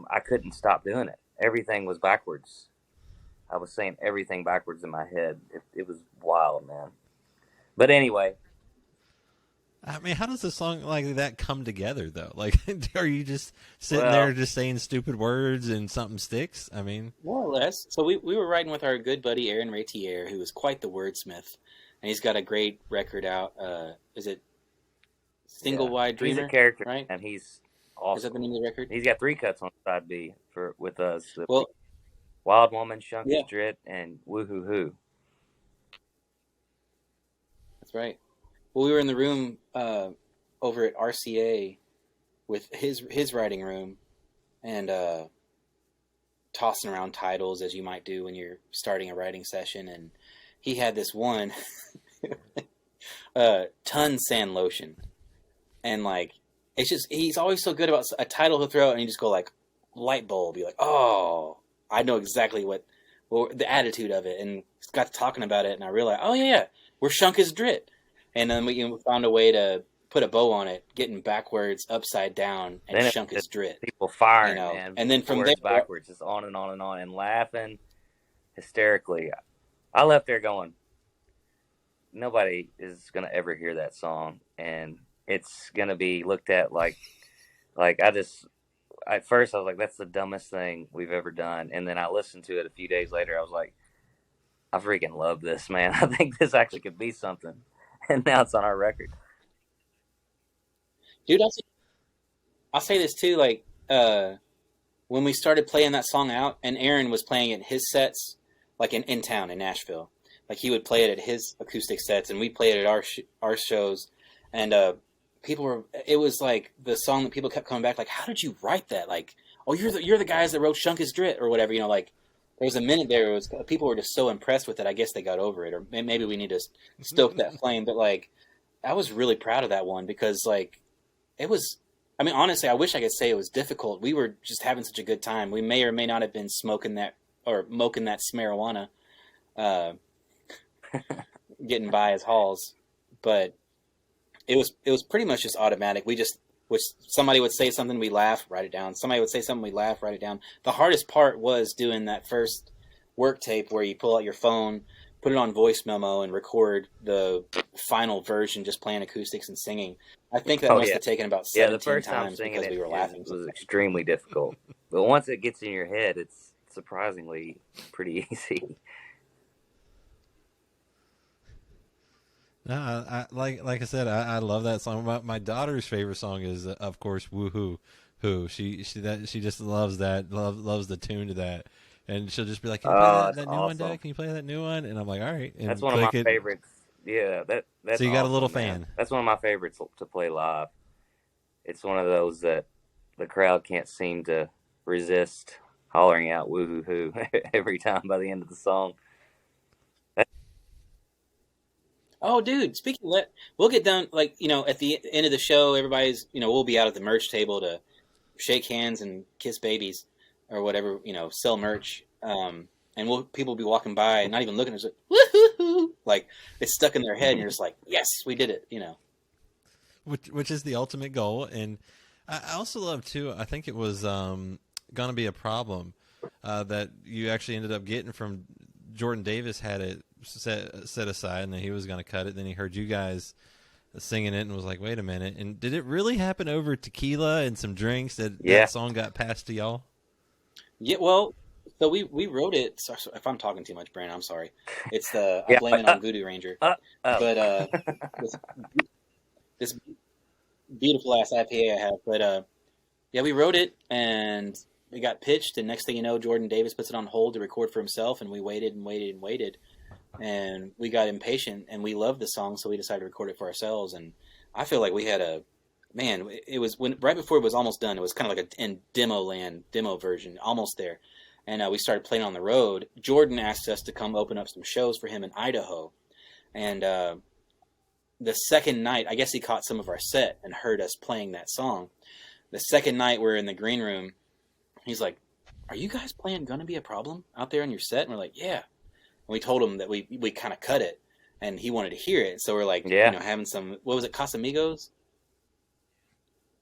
I couldn't stop doing it. Everything was backwards. I was saying everything backwards in my head. It was wild, man. But anyway, I mean, how does a song like that come together, though? Like, are you just sitting there just saying stupid words and something sticks? I mean, more or less. So we were riding with our good buddy Aaron Ratier, who is quite the wordsmith, and he's got a great record out. Is it Single Wide Dreamer? He's a character, right? And he's awesome. Is that the name of the record? He's got 3 cuts on Side B with us. Well, Wild Woman, Shunk His Drip, and Woo-Hoo Hoo. That's right. Well, we were in the room over at RCA with his writing room and tossing around titles as you might do when you're starting a writing session. And he had this one, Ton Sand Lotion. And like, it's just, he's always so good about a title he'll throw out and you just go like, light bulb. You're like, oh, I know exactly what the attitude of it. And got to talking about it and I realized, oh yeah, we're Shunk His Drip. And then we found a way to put a bow on it, getting backwards, upside down, and then Shunk His Drip. People firing, man. And then from there, backwards, just on and on and on, and laughing hysterically. I left there going, nobody is going to ever hear that song, and it's going to be looked at like at first I was like, that's the dumbest thing we've ever done. And then I listened to it a few days later. I was like, I freaking love this, man. I think this actually could be something. And now it's on our record. Dude, I'll say this too, like, when we started playing that song out, and Aaron was playing it in his sets, like in town, in Nashville, Like he would play it at his acoustic sets, and we played it at our shows. And it was like the song that people kept coming back, like, how did you write that? Like, oh, you're the guys that wrote Shunk Is Drit or whatever, like. There was a minute there. People were just so impressed with it. I guess they got over it, or maybe we need to stoke that flame. But like, I was really proud of that one because like, it was. I mean, honestly, I wish I could say it was difficult. We were just having such a good time. We may or may not have been smoking that or moking that marijuana, getting by as halls, but it was pretty much just automatic. Somebody would say something, we laugh, write it down. Somebody would say something, we laugh, write it down. The hardest part was doing that first work tape where you pull out your phone, put it on voice memo, and record the final version, just playing acoustics and singing. I think that must have taken about 17 the first times time because we were laughing. It was extremely difficult. But once it gets in your head, it's surprisingly pretty easy. No, like I said, I love that song. My daughter's favorite song is, of course, Woohoo Who. She just loves that, loves the tune to that, and she'll just be like, "Can you play that new one, Dad? Can you play that new one?" And I'm like, "All right." And that's one of my favorites. Yeah, that's so you got a little man. fan. That's one of my favorites to play live. It's one of those that the crowd can't seem to resist hollering out "Woohoo Hoo" every time by the end of the song. Oh, dude, speaking of that, we'll get done, like, at the end of the show, everybody's, we'll be out at the merch table to shake hands and kiss babies or whatever, sell merch. And people will be walking by and not even looking, it's like, woo-hoo-hoo! Like, it's stuck in their head, and you're just like, yes, we did it, Which is the ultimate goal. And I also love, too, I think it was going to be a problem that you actually ended up getting from Jordan Davis had it set aside, and then he was going to cut it. Then he heard you guys singing it and was like, wait a minute. And did it really happen over tequila and some drinks that song got passed to y'all? Yeah, well, so we wrote it. So if I'm talking too much, Brent, I'm sorry. It's I blame it on Voodoo Ranger. But this beautiful ass IPA I have. But we wrote it, and it got pitched, and next thing you know, Jordan Davis puts it on hold to record for himself, and we waited and waited and waited. And we got impatient, and we loved the song, so we decided to record it for ourselves. And I feel like we had it was right before it was almost done. It was kind of like in demo version, almost there. And we started playing on the road. Jordan asked us to come open up some shows for him in Idaho. And the second night, I guess he caught some of our set and heard us playing that song. The second night we're in the green room, he's like, "Are you guys playing Gonna Be a Problem out there on your set?" And we're like, "Yeah." And we told him that we kind of cut it, and he wanted to hear it. So we're like, having some, what was it, Casamigos?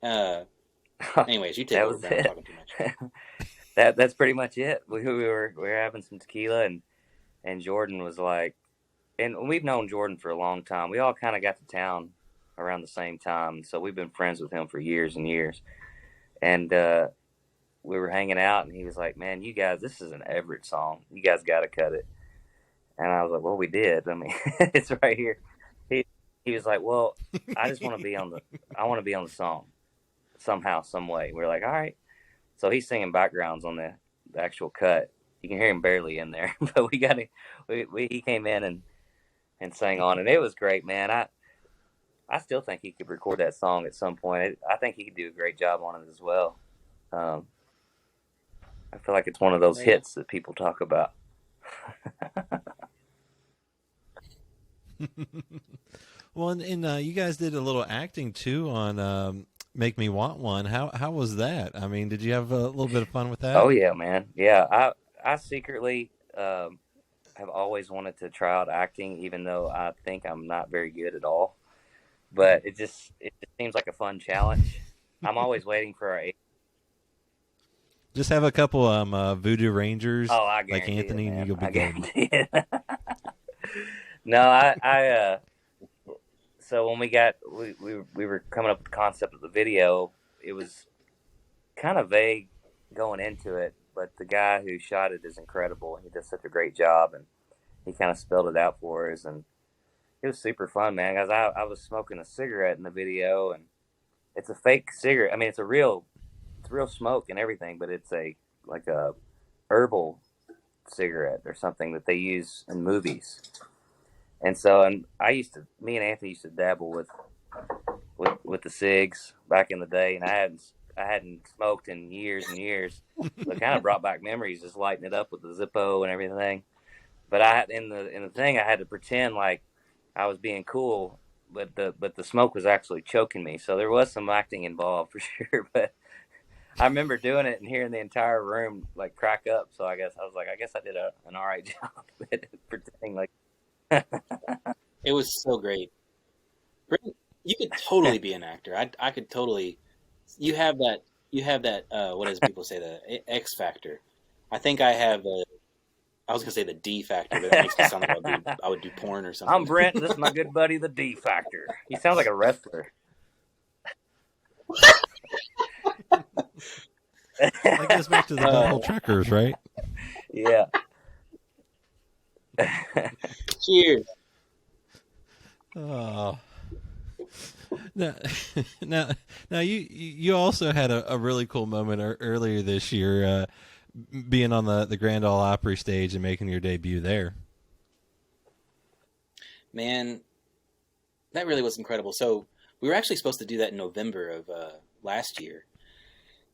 Anyways, you take over. I'm talking too much. That's pretty much it. We were having some tequila, and Jordan was like, and we've known Jordan for a long time. We all kind of got to town around the same time, so we've been friends with him for years and years. And we were hanging out, and he was like, "Man, you guys, this is an Everette song. You guys got to cut it." And I was like, "Well, we did. I mean, it's right here." He was like, "Well, I just want to be on the song somehow, some way." We're like, "All right." So he's singing backgrounds on the actual cut. You can hear him barely in there, but he came in and sang on, and it was great, man. I still think he could record that song at some point. I think he could do a great job on it as well. I feel like it's one of those hits that people talk about. Well, and you guys did a little acting too on Make Me Want One. How was that? I mean, did you have a little bit of fun with that? Oh yeah, man. Yeah, I secretly have always wanted to try out acting, even though I think I'm not very good at all. But it just seems like a fun challenge. I'm always waiting for our. Just have a couple Voodoo Rangers like Anthony, and you'll be good. No, so when we were coming up with the concept of the video, it was kind of vague going into it, but the guy who shot it is incredible. He does such a great job, and he kind of spelled it out for us, and it was super fun, man, because I was smoking a cigarette in the video, and it's a fake cigarette. I mean, it's real smoke and everything, but it's like a herbal cigarette or something that they use in movies. And so, and me and Anthony used to dabble with the cigs back in the day, and I hadn't smoked in years and years. So it kind of brought back memories, just lighting it up with the Zippo and everything. But I had in the thing, I had to pretend like I was being cool, but the smoke was actually choking me. So there was some acting involved for sure. But I remember doing it and hearing the entire room like crack up. So I guess I did an all right job at pretending like. It was so great. Brent, you could totally be an actor. I could totally. You have that. You have that. What does people say? The X factor. I think I have. I was gonna say the D factor, but that makes me sound like I would do porn or something. I'm Brent. This is my good buddy, the D Factor. He sounds like a wrestler. That goes back to the double truckers, right? Yeah. Cheers. Oh. Now, you also had a really cool moment earlier this year, being on the Grand Ole Opry stage and making your debut there. Man, that really was incredible. So we were actually supposed to do that in November of last year,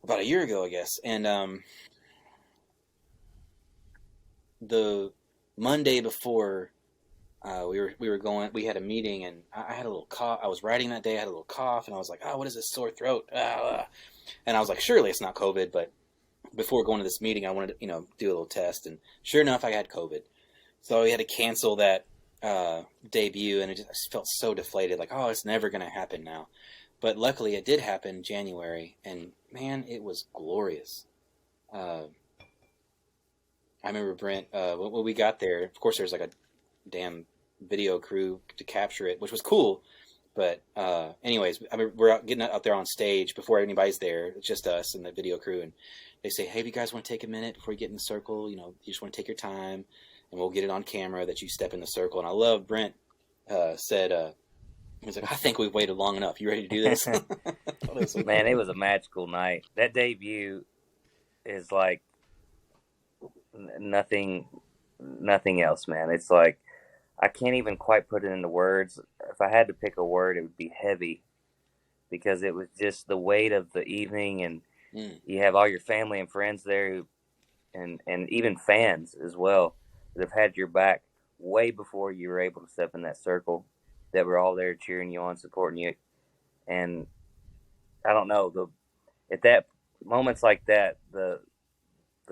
about a year ago, I guess. And the Monday before we had a meeting, and I had a little cough. I was writing that day. I had a little cough, and I was like, "Oh, what is this sore throat?" And I was like, "Surely it's not COVID." But before going to this meeting, I wanted to, do a little test, and sure enough, I had COVID. So we had to cancel that debut, and I just felt so deflated. Like, oh, it's never going to happen now. But luckily, it did happen in January, and man, it was glorious. I remember Brent when we got there. Of course, there's like a damn video crew to capture it, which was cool. But anyways, we're getting out there on stage before anybody's there. It's just us and the video crew, and they say, "Hey, if you guys want to take a minute before you get in the circle, you just want to take your time, and we'll get it on camera that you step in the circle." And I love Brent said, he was like, "I think we've waited long enough. You ready to do this?" Man, it was a magical night. That debut is like nothing else, man. It's like I can't even quite put it into words. If I had to pick a word, it would be heavy, because it was just the weight of the evening, and you have all your family and friends there, and even fans as well, that have had your back way before you were able to step in that circle, that were all there cheering you on, supporting you. And I don't know, at that moments like that, the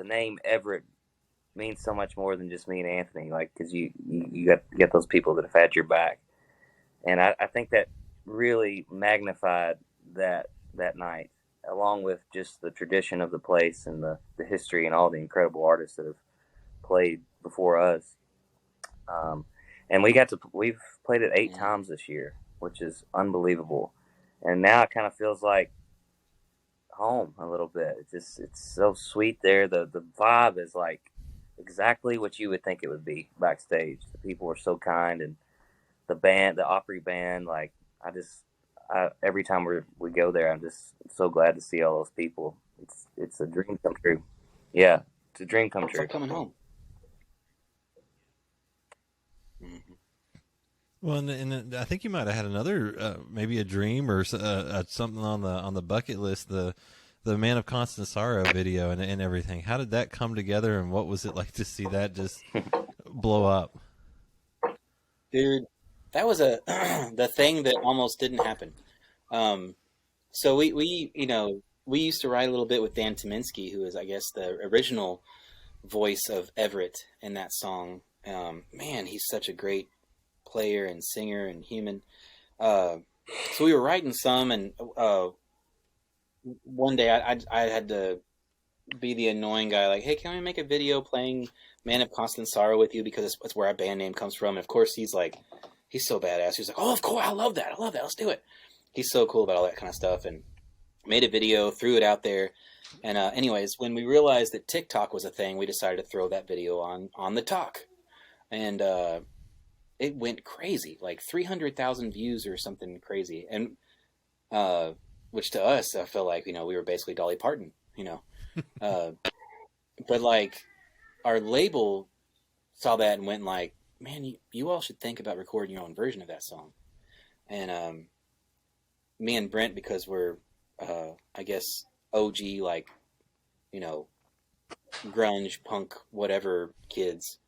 name Everette means so much more than just me and Anthony, like, because you got those people that have had your back. And I think that really magnified that night, along with just the tradition of the place and the history and all the incredible artists that have played before us. And we've played it 8 times this year, which is unbelievable. And now it kind of feels like home a little bit. It's so sweet there. The vibe is like exactly what you would think it would be backstage. The people were so kind, and the band, the Opry band, like every time we go there, I'm just so glad to see all those people. It's a dream come true. Yeah, it's a dream come true. It's like coming home. Well, and I think you might have had another, maybe a dream or something on the bucket list, the Man of Constant Sorrow video and everything. How did that come together, and what was it like to see that just blow up? Dude, that was the thing that almost didn't happen. So we used to write a little bit with Dan Tyminski, who is, I guess, the original voice of Everette in that song. Man, he's such a great player and singer and human. So we were writing some, and one day I had to be the annoying guy, like, "Hey, can we make a video playing Man of Constant Sorrow with you, because it's where our band name comes from?" And of course he's so badass. He's like, "Oh, of course, I love that. Let's do it." He's so cool about all that kind of stuff, and made a video, threw it out there. And anyways, when we realized that TikTok was a thing, we decided to throw that video on the talk. And it went crazy, like 300,000 views or something crazy. And which to us, I feel like, we were basically Dolly Parton, but like our label saw that and went like, man, you all should think about recording your own version of that song. And me and Brent, because we're, I guess, OG, like, you know, grunge, punk, whatever kids,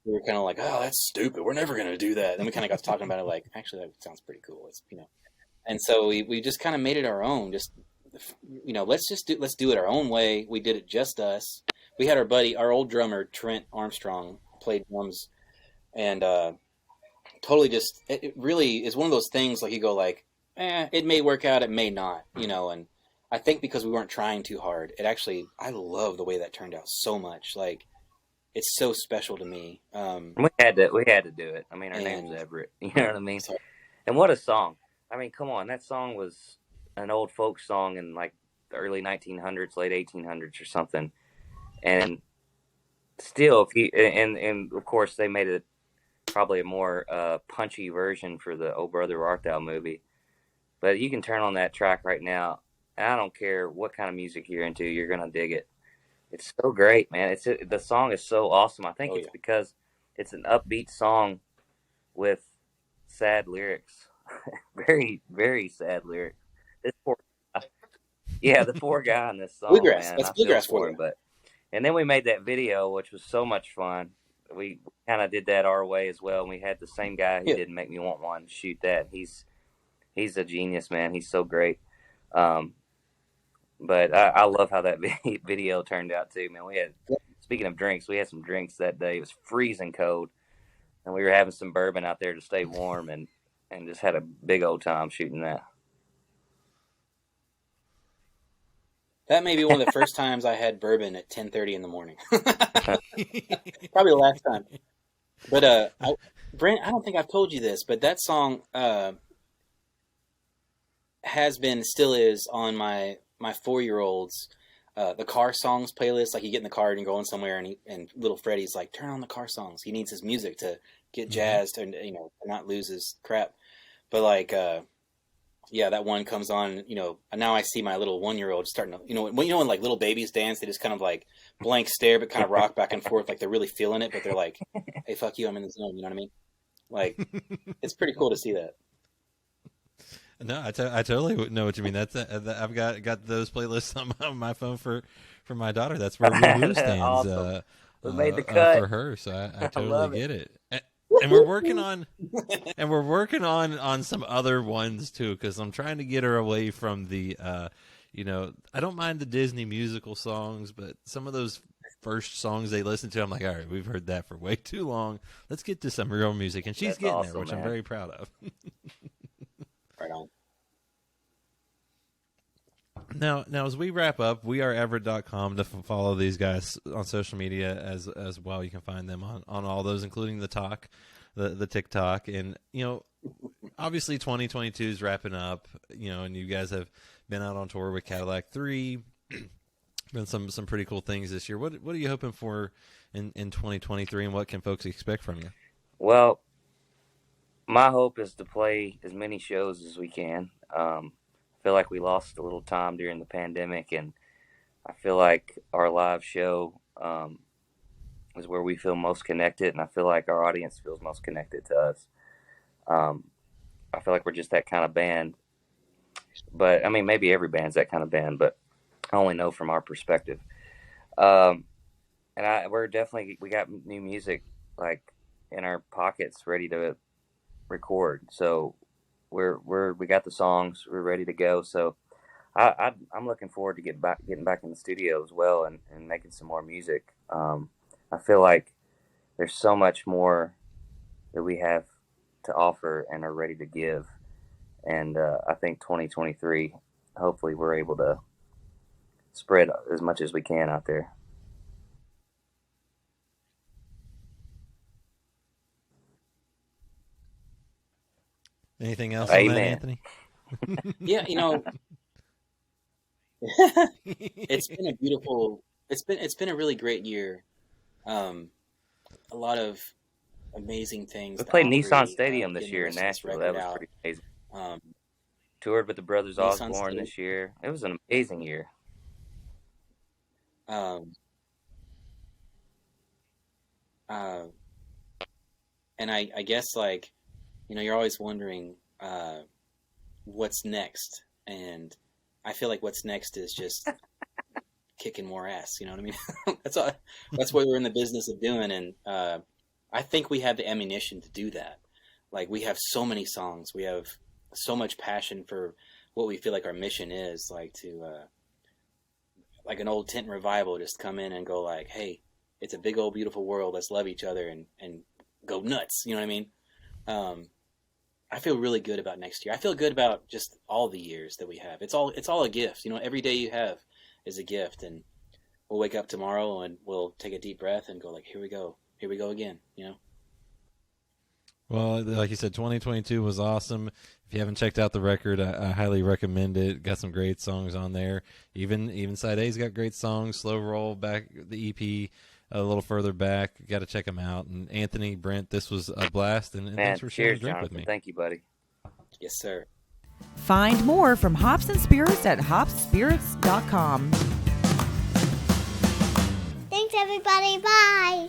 we were kind of like, oh, that's stupid. We're never going to do that. And we kind of got to talking about it like, actually, that sounds pretty cool. It's, you know. And so we just kind of made it our own. Just, you know, let's do it our own way. We did it just us. We had our old drummer, Trent Armstrong, played drums, and totally just, it really is one of those things like you go like, it may work out, it may not, you know. And I think because we weren't trying too hard, it actually, I love the way that turned out so much. Like, it's so special to me. We had to do it. I mean, our name's Everette. You know what I mean? And what a song! I mean, come on, that song was an old folk song in like the early 1900s, late 1800s, or something. And still, and of course, they made it probably a more punchy version for the "Oh Brother, Where Art Thou" movie. But you can turn on that track right now, and I don't care what kind of music you're into, you're gonna dig it. It's so great, man. The song is so awesome. I think it's because it's an upbeat song with sad lyrics, very, very sad lyrics. This poor guy, the poor guy in this song, bluegrass. man. That's bluegrass for him. And then we made that video, which was so much fun. We kind of did that our way as well. And we had the same guy who didn't make me want one shoot that. He's a genius, man. He's so great. But I love how that video turned out too, man. Speaking of drinks, we had some drinks that day. It was freezing cold, and we were having some bourbon out there to stay warm, and just had a big old time shooting that. That may be one of the first times I had bourbon at 10:30 in the morning. Probably the last time. But Brent, I don't think I've told you this, but that song still is on my 4-year-old's the car songs playlist. Like, you get in the car and you're going somewhere, and little Freddie's like, turn on the car songs. He needs his music to get jazzed and, you know, not lose his crap. But like, that one comes on, you know, and now I see my little 1-year-old starting to, when like little babies dance, they just kind of like blank stare, but kind of rock back and forth. Like, they're really feeling it, but they're like, hey, fuck you, I'm in the zone. You know what I mean? Like, it's pretty cool to see that. No, I totally know what you mean. I've got those playlists on my phone for my daughter. That's where Lulu stands. Awesome. We made the cut for her, so I totally get it. And we're working on some other ones too, because I'm trying to get her away from the I don't mind the Disney musical songs, but some of those first songs they listen to, I'm like, all right, we've heard that for way too long. Let's get to some real music, and she's getting there, which I'm very proud of. Right on. Now, as we wrap up, we are Everette.com to follow these guys on social media as well. You can find them on all those, including the TikTok. And, you know, obviously 2022 is wrapping up, you know, and you guys have been out on tour with Cadillac 3. Been some pretty cool things this year. What are you hoping for in 2023, and what can folks expect from you? Well, my hope is to play as many shows as we can. I feel like we lost a little time during the pandemic, and I feel like our live show is where we feel most connected, and I feel like our audience feels most connected to us. I feel like we're just that kind of band. But, I mean, maybe every band's that kind of band, but I only know from our perspective. And we got new music, like, in our pockets ready to record. So we got the songs, we're ready to go. So I'm looking forward to getting back in the studio as well and making some more music. I feel like there's so much more that we have to offer and are ready to give. And I think 2023, hopefully we're able to spread as much as we can out there. Anything else on that, Anthony? Yeah, you know, it's been a really great year. A lot of amazing things. We played Nissan Stadium this year in Nashville. That was pretty amazing. Toured with the Brothers Osborne this year. It was an amazing year. And I guess, like, you know, you're always wondering what's next. And I feel like what's next is just kicking more ass. You know what I mean? That's what we're in the business of doing. And I think we have the ammunition to do that. Like, we have so many songs. We have so much passion for what we feel like our mission is, like to, like an old tent revival, just come in and go like, hey, it's a big old beautiful world. Let's love each other and go nuts. You know what I mean? I feel really good about next year. I feel good about just all the years that we have. It's all a gift. You know, every day you have is a gift, and we'll wake up tomorrow and we'll take a deep breath and go like, here we go again. You know? Well, like you said, 2022 was awesome. If you haven't checked out the record, I highly recommend it. Got some great songs on there. Even Side A's got great songs. Slow Roll back, the EP a little further back. Got to check them out. And Anthony, Brent, this was a blast. And Man, thanks for sharing cheers, a drink Jonathan. with me. Thank you, buddy. Yes, sir. Find more from Hops and Spirits at hopspirits.com. Thanks, everybody. Bye.